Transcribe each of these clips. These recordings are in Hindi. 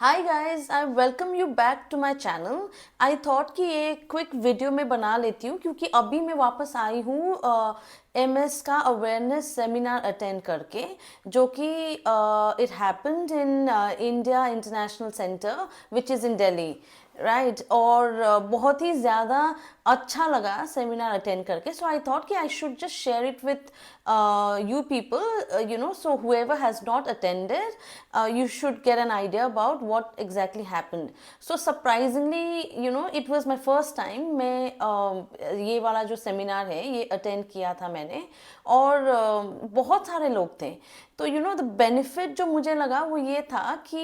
Hi guys, I welcome you back to my channel. I thought कि ये क्विक वीडियो में बना लेती हूँ क्योंकि अभी मैं वापस आई हूँ एमएस का अवेयरनेस सेमिनार अटेंड करके, जो कि it happened in India international centre which is in Delhi, right. और बहुत ही ज़्यादा अच्छा लगा सेमिनार अटेंड करके। सो आई थॉट कि I should just share it with you people, so whoever has not attended, you should get an idea about what exactly happened. So surprisingly, it was my first time मैं ये वाला जो सेमिनार है ये अटेंड किया था मैंने। और बहुत सारे लोग थे। तो द बेनिफिट जो मुझे लगा वो ये था कि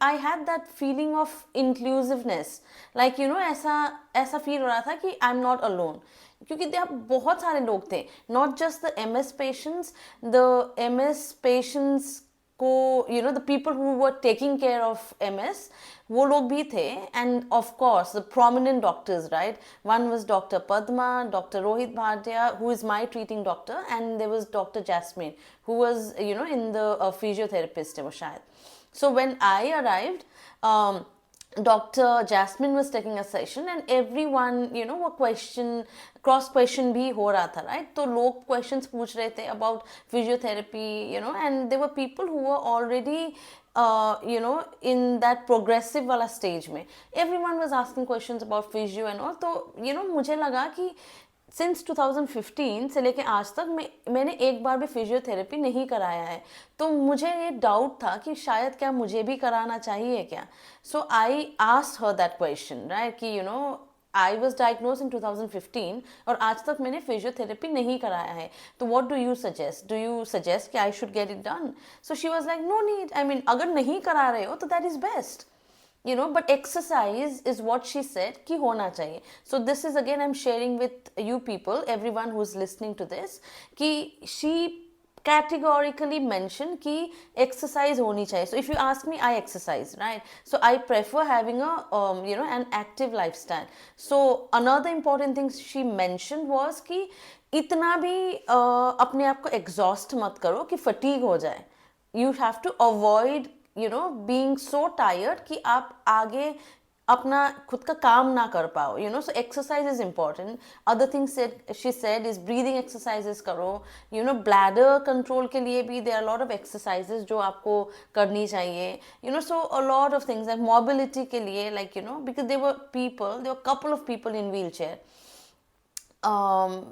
I had that feeling of inclusiveness, like ऐसा ऐसा फील हो रहा था कि आई एम नॉट अलोन, क्योंकि बहुत सारे लोग थे, not just the M S patients को, the people who were taking care of MS, वो लोग भी थे। And of course the prominent doctors, right. One was doctor Padma, doctor Rohit Bhatia, who is my treating doctor, and there was doctor Jasmine, who was in the physiotherapist है वो शायद। So when I arrived, Dr. Jasmine was taking a session and everyone, वो question, cross question भी हो रहा था, right? तो लोग questions पूछ रहे थे about physiotherapy, and there were people who were already in that progressive वाला stage में. Everyone was asking questions about physio and all. तो मुझे लगा कि सिंस 2015 से लेके आज तक मैंने एक बार भी फिजियोथेरेपी नहीं कराया है। तो मुझे ये डाउट था कि शायद क्या मुझे भी कराना चाहिए क्या। So I asked her that question, right, कि आई वॉज डायग्नोज इन 2015 और आज तक मैंने फिजियोथेरेपी नहीं कराया है। तो व्हाट डू यू सजेस्ट कि I should get it done? So she was like, no need, I mean अगर नहीं करा रहे हो तो that is best, but exercise is what she said कि होना चाहिए. So this is again I'm sharing with you people, everyone who's listening to this, कि she categorically mentioned कि exercise होनी चाहिए. So if you ask me, I exercise, right? So I prefer having a an active lifestyle. So another important thing she mentioned was कि इतना भी अपने आप को exhaust मत करो कि fatigue हो जाए. You have to avoid being so tired कि आप आगे अपना खुद का काम ना कर पाओ, so exercise is important. Other things she said is breathing exercises करो, bladder control के लिए भी there are a lot of exercises जो आपको करनी चाहिए, so a lot of things like mobility के लिए, like because there were a couple of people in wheelchair.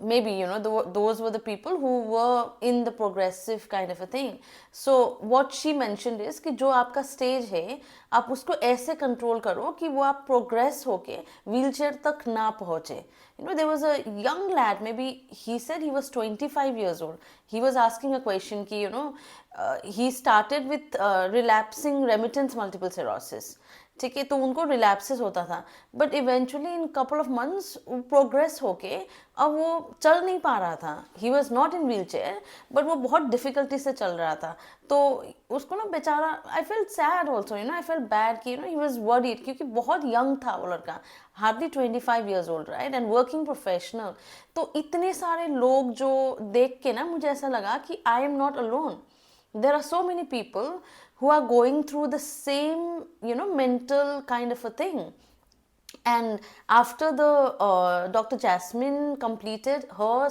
Maybe those were the people who were in the progressive kind of a thing. So what she mentioned is कि जो आपका स्टेज है आप उसको ऐसे कंट्रोल करो कि वो आप प्रोग्रेस होके व्हीलचेयर तक ना पहुंचे. There was a young lad, maybe he said he was 25 years old. He was asking a question कि he started with relapsing remittent multiple sclerosis. ठीक है, तो उनको रिलैप्सेस होता था, but eventually in couple of months progress होके अब वो चल नहीं पा रहा था. He was not in wheel chair, but वो बहुत डिफिकल्टी से चल रहा था. तो उसको ना बेचारा, I felt sad also, I felt bad कि ही वॉज वरीड, क्योंकि बहुत यंग था वो लड़का, hardly 25 years old, right, and working professional. तो इतने सारे लोग जो देख के ना मुझे ऐसा लगा कि I am not alone. There are so many people who are going through the same, mental kind of a thing. And after the Dr. Jasmine completed her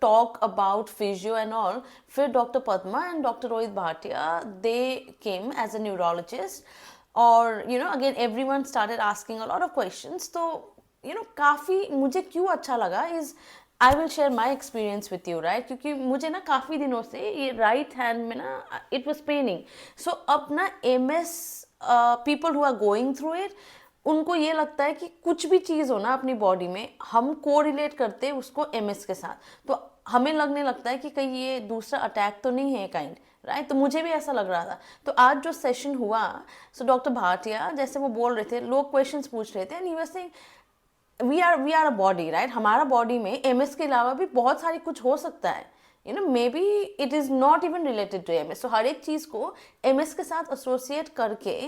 talk about physio and all, फिर Dr. Padma and Dr. Rohit Bhatia, they came as a neurologist. Or again everyone started asking a lot of questions. तो काफ़ी मुझे क्यों अच्छा लगा is I will share my experience with you, right, क्योंकि मुझे ना काफ़ी दिनों से ये राइट हैंड में ना इट वॉज पेनिंग. सो अब ना M S people who are going through it, उनको ये लगता है कि कुछ भी चीज़ हो ना अपनी बॉडी में, हम को रिलेट करते हैं उसको एम एस के साथ. तो हमें लगने लगता है कि कहीं ये दूसरा अटैक तो नहीं है काइंड, राइट. तो मुझे भी ऐसा लग रहा था. तो आज जो सेशन हुआ, सो डॉक्टर भाटिया जैसे वो बोल रहे थे, लोग क्वेश्चंस पूछ रहे थे, and he was saying we are a body, right. हमारा बॉडी में एमएस के अलावा भी बहुत सारी कुछ हो सकता है, maybe it is not even related to MS. So हर एक चीज़ को एमएस के साथ एसोसिएट करके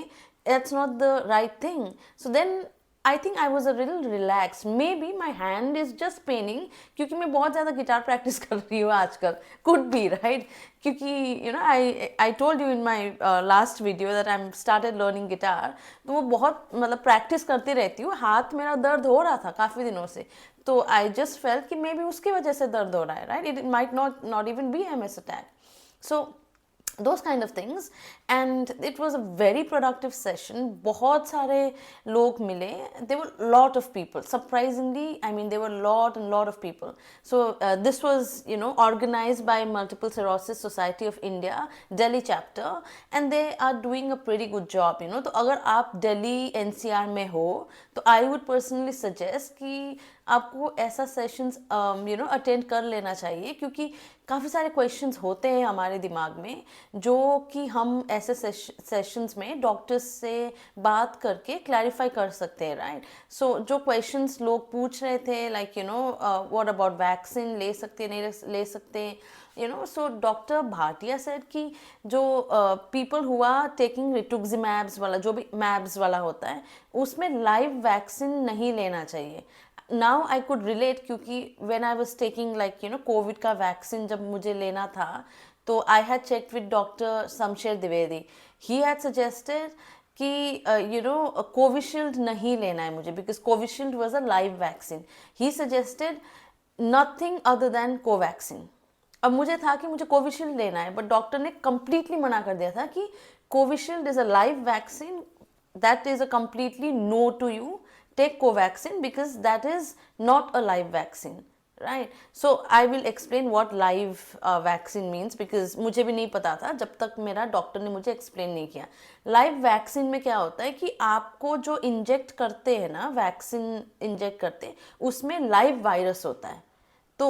that's not the right thing. So then I think I was a little relax, maybe my hand is just paining क्योंकि मैं बहुत ज़्यादा गिटार प्रैक्टिस कर रही हूँ आजकल, कुड बी राइट, क्योंकि you know I told you in my last video that I am started learning guitar, तो वो बहुत मतलब प्रैक्टिस करती रहती हूँ, हाथ मेरा दर्द हो रहा था काफ़ी दिनों से, तो आई जस्ट फेल्ट कि मे बी उसकी वजह से दर्द हो रहा है, right, it might not even be MS attack, so those kind of things, and it was a very productive session. बहुत सारे लोग मिले, there were a lot of people, surprisingly, I mean there were lot of people. So this was, you know, organized by Multiple Sclerosis Society of India Delhi chapter, and they are doing a pretty good job, you know. तो अगर आप दिल्ली NCR में हो तो I would personally suggest कि आपको ऐसा सेशंस यू नो अटेंड कर लेना चाहिए, क्योंकि काफ़ी सारे क्वेश्चंस होते हैं हमारे दिमाग में जो कि हम ऐसे सेशंस में डॉक्टर्स से बात करके क्लैरिफाई कर सकते हैं, राइट. सो जो क्वेश्चंस लोग पूछ रहे थे, like you know what about vaccine, ले सकते नहीं ले सकते, you know. So doctor Bhatia said कि जो पीपल हुआ टेकिंग रिटुक्सिमैब्स वाला, जो भी मैब्स वाला होता है, उसमें लाइव वैक्सीन नहीं लेना चाहिए. नाउ आई कुड रिलेट, क्योंकि when I was taking like you know Covid का वैक्सीन जब मुझे लेना था, तो I had check with doctor Shamsher Dwivedi. He had suggested कि यू नो कोविशील्ड नहीं लेना है मुझे, because Covishield was a live vaccine. He suggested nothing other than Covaxin. अब मुझे था कि मुझे कोविशील्ड लेना है, बट डॉक्टर ने कंप्लीटली मना कर दिया था कि Covishield is a live vaccine, that is a completely no to you, take Covaxin because that is not a live vaccine, right. So I will explain what live vaccine means, because मुझे भी नहीं पता था जब तक मेरा डॉक्टर ने मुझे एक्सप्लेन नहीं किया. लाइव वैक्सीन में क्या होता है कि आपको जो इंजेक्ट करते हैं ना, वैक्सीन इंजेक्ट करते हैं, उसमें लाइव वायरस होता है. तो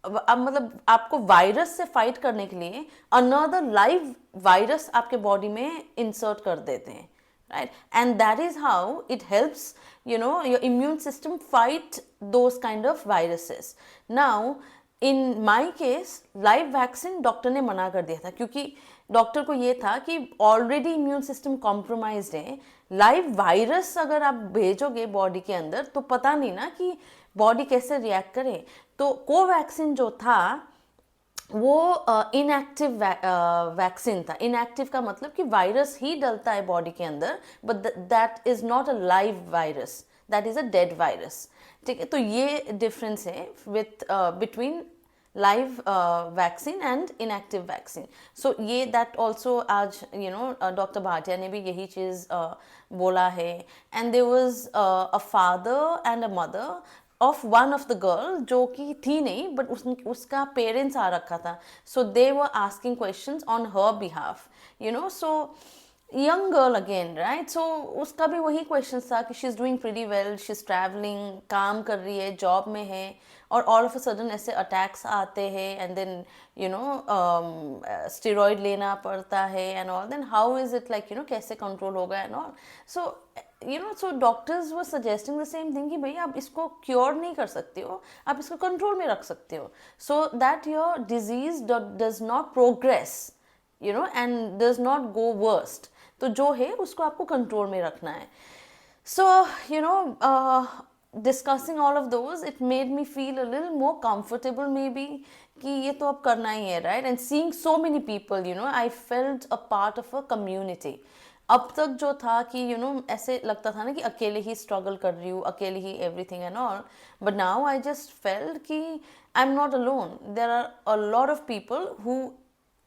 अब मतलब आपको वायरस से फाइट करने के लिए अनदर लाइव वायरस आपके बॉडी में इंसर्ट कर देते हैं, right, and that is how it helps, you know, your immune system fight those kind of viruses. Now in my case live vaccine doctor ने मना कर दिया था, क्योंकि डॉक्टर को ये था कि ऑलरेडी इम्यून सिस्टम कॉम्प्रोमाइज्ड है, लाइव वायरस अगर आप भेजोगे बॉडी के अंदर तो पता नहीं ना कि बॉडी कैसे रिएक्ट करे. तो कोवैक्सीन जो था वो इनएक्टिव वैक्सीन था. इनएक्टिव का मतलब कि वायरस ही डलता है बॉडी के अंदर, but that is not a live virus, that is a dead virus. ठीक है, तो ये डिफरेंस है with between live vaccine and inactive vaccine. So ये दैट ऑल्सो आज यू नो डॉक्टर भाटिया ने भी यही चीज़ बोला है. And there was a father and a mother of one of the girl, जो कि थी नहीं बट उसका पेरेंट्स आ रखा था. So they were asking questions on her behalf, you know. So young girl again, right. So उसका भी वही क्वेश्चन था कि she is doing pretty well, she is travelling, काम कर रही है, जॉब में है, और ऑल ऑफ अ सडन ऐसे अटैक्स आते हैं, and then you know steroid लेना पड़ता है and all. Then how is it like, you know, कैसे कंट्रोल होगा and all. So you know, so doctors were suggesting the same thing कि भाई आप इसको क्योर नहीं कर सकते हो, आप इसको कंट्रोल में रख सकते हो, so that your disease does not progress, you know, and does not go worst. तो जो है उसको आपको कंट्रोल में रखना है. So you know discussing all of those, it made me feel a little more comfortable may be कि ये तो अब करना ही है, right. And seeing so many people, you know, I felt a part of a community. अब तक जो था कि यू नो ऐसे लगता था ना कि अकेले ही स्ट्रगल कर रही हूँ, अकेले ही everything and all, but now I just felt कि I am not alone. There are a lot of people who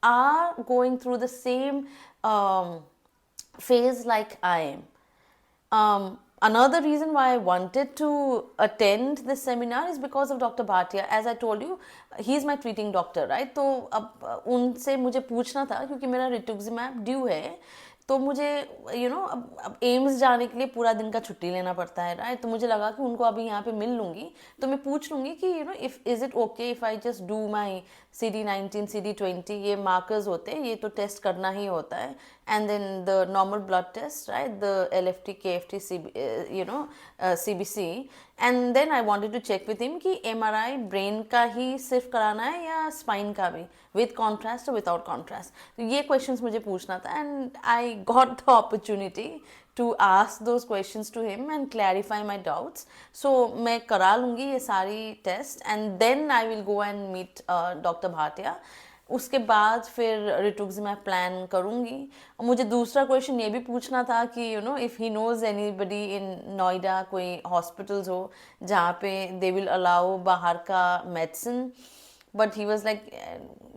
are going through the same phase like I am. Another reason why I wanted to attend this seminar is because of Dr. Bhatia. As I told you, he is my treating doctor, right? तो अब उनसे मुझे पूछना था क्योंकि मेरा रिटुक्सिमैब ड्यू है, तो मुझे यू नो अब एम्स जाने के लिए पूरा दिन का छुट्टी लेना पड़ता है, राइट. तो मुझे लगा कि उनको अभी यहाँ पे मिल लूँगी तो मैं पूछ लूँगी कि you know if is it okay if I just do my CD19 CD20, ये मार्कर्स होते हैं, ये तो टेस्ट करना ही होता है, and then the normal blood test, right, the LFT KFT you know CBC. And then I wanted to check with him कि MRI ब्रेन का ही सिर्फ कराना है या स्पाइन का भी, विद कॉन्ट्रास्ट और विदाउट कॉन्ट्रास्ट. तो ये क्वेश्चंस मुझे पूछना था, and I got the opportunity to ask those questions to him and clarify my doubts. So मैं करा लूँगी ये सारी test and then I will go and meet doctor Bhatia. उसके बाद फिर रिटुक्सिमैब प्लान करूँगी. और मुझे दूसरा क्वेश्चन ये भी पूछना था कि you know if he knows anybody in Noida कोई हॉस्पिटल्स हो जहाँ पे दे विल अलाउ बाहर का medicine. But he was like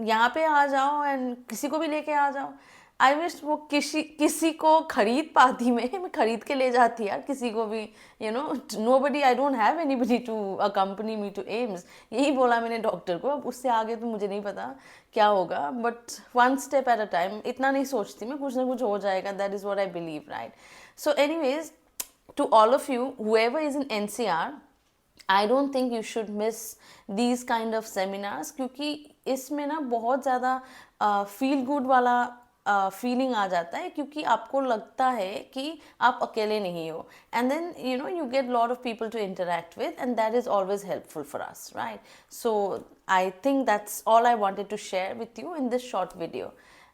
यहाँ पे आ जाओ एंड किसी को भी लेके आ जाओ. आई विश वो किसी को खरीद पाती. मैं खरीद के ले जाती यार किसी को भी. You know nobody, I don't have anybody to accompany me to AIIMS. यही बोला मैंने डॉक्टर को. अब उससे आगे तो मुझे नहीं पता क्या होगा. But one step at a time. इतना नहीं सोचती मैं, कुछ ना कुछ हो जाएगा. That is what I believe, right. So anyways, to all of you whoever is in NCR, I don't think you should miss these kind of seminars, क्योंकि इसमें ना बहुत ज़्यादा फील गुड वाला फीलिंग आ जाता है, क्योंकि आपको लगता है कि आप अकेले नहीं हो. And then you know you get lot of people to interact with and that is always helpful for us, right. So I think that's all I wanted to share with you in this short video.